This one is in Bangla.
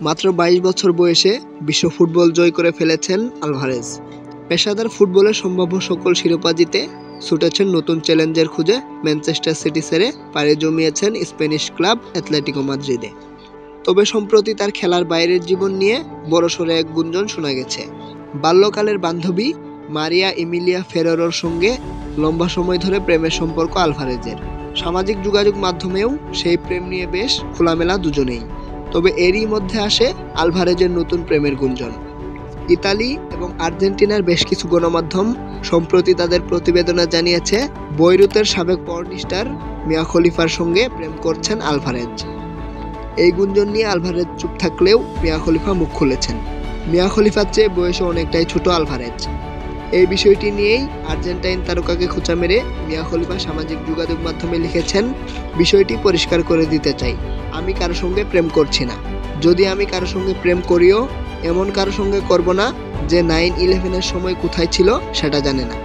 মাত্র 22 বছর বয়সে বিশ্ব ফুটবল জয় করে ফেলেছেন আলভারেজ। পেশাদার ফুটবলের সম্ভাব্য সকল শিরোপা জিতে ছুটেছেন নতুন চ্যালেঞ্জের খুঁজে ম্যানচেস্টার সিটি ছেড়ে পাড়ি জমিয়েছেন স্প্যানিশ ক্লাব অ্যাথলেটিকো মাদ্রিদে। তবে সম্প্রতি তার খেলার বাইরের জীবন নিয়ে বড়সড় এক গুঞ্জন শোনা গেছে। বাল্যকালের বান্ধবী মারিয়া এমিলিয়া ফেরেরোর সঙ্গে লম্বা সময় ধরে প্রেমের সম্পর্ক আলভারেজের। সামাজিক যোগাযোগ মাধ্যমেও সেই প্রেম নিয়ে বেশ খোলামেলা দুজনেই। তবে এরই মধ্যে আসে আলভারেজের নতুন প্রেমের গুঞ্জন। ইতালি এবং আর্জেন্টিনার বেশ কিছু গণমাধ্যম সম্প্রতি তাদের প্রতিবেদনে জানিয়েছে বৈরুতের সাবেক পর্নস্টার মিয়া খলিফার সঙ্গে প্রেম করছেন আলভারেজ। এই গুঞ্জন নিয়ে আলভারেজ চুপ থাকলেও মিয়া খলিফা মুখ খুলেছেন। মিয়া খলিফার চেয়ে বয়সে অনেকটাই ছোট আলভারেজ। এই বিষয়টি নিয়েই আর্জেন্টাইন তারকাকে খোঁচা মেরে মিয়া খলিফা সামাজিক যোগাযোগ মাধ্যমে লিখেছেন, বিষয়টি পরিষ্কার করে দিতে চাই, আমি কারো সঙ্গে প্রেম করছি না। যদি আমি কারো সঙ্গে প্রেম করিও এমন কারো সঙ্গে করব না যে 9/11-এর সময় কোথায় ছিল সেটা জানে না।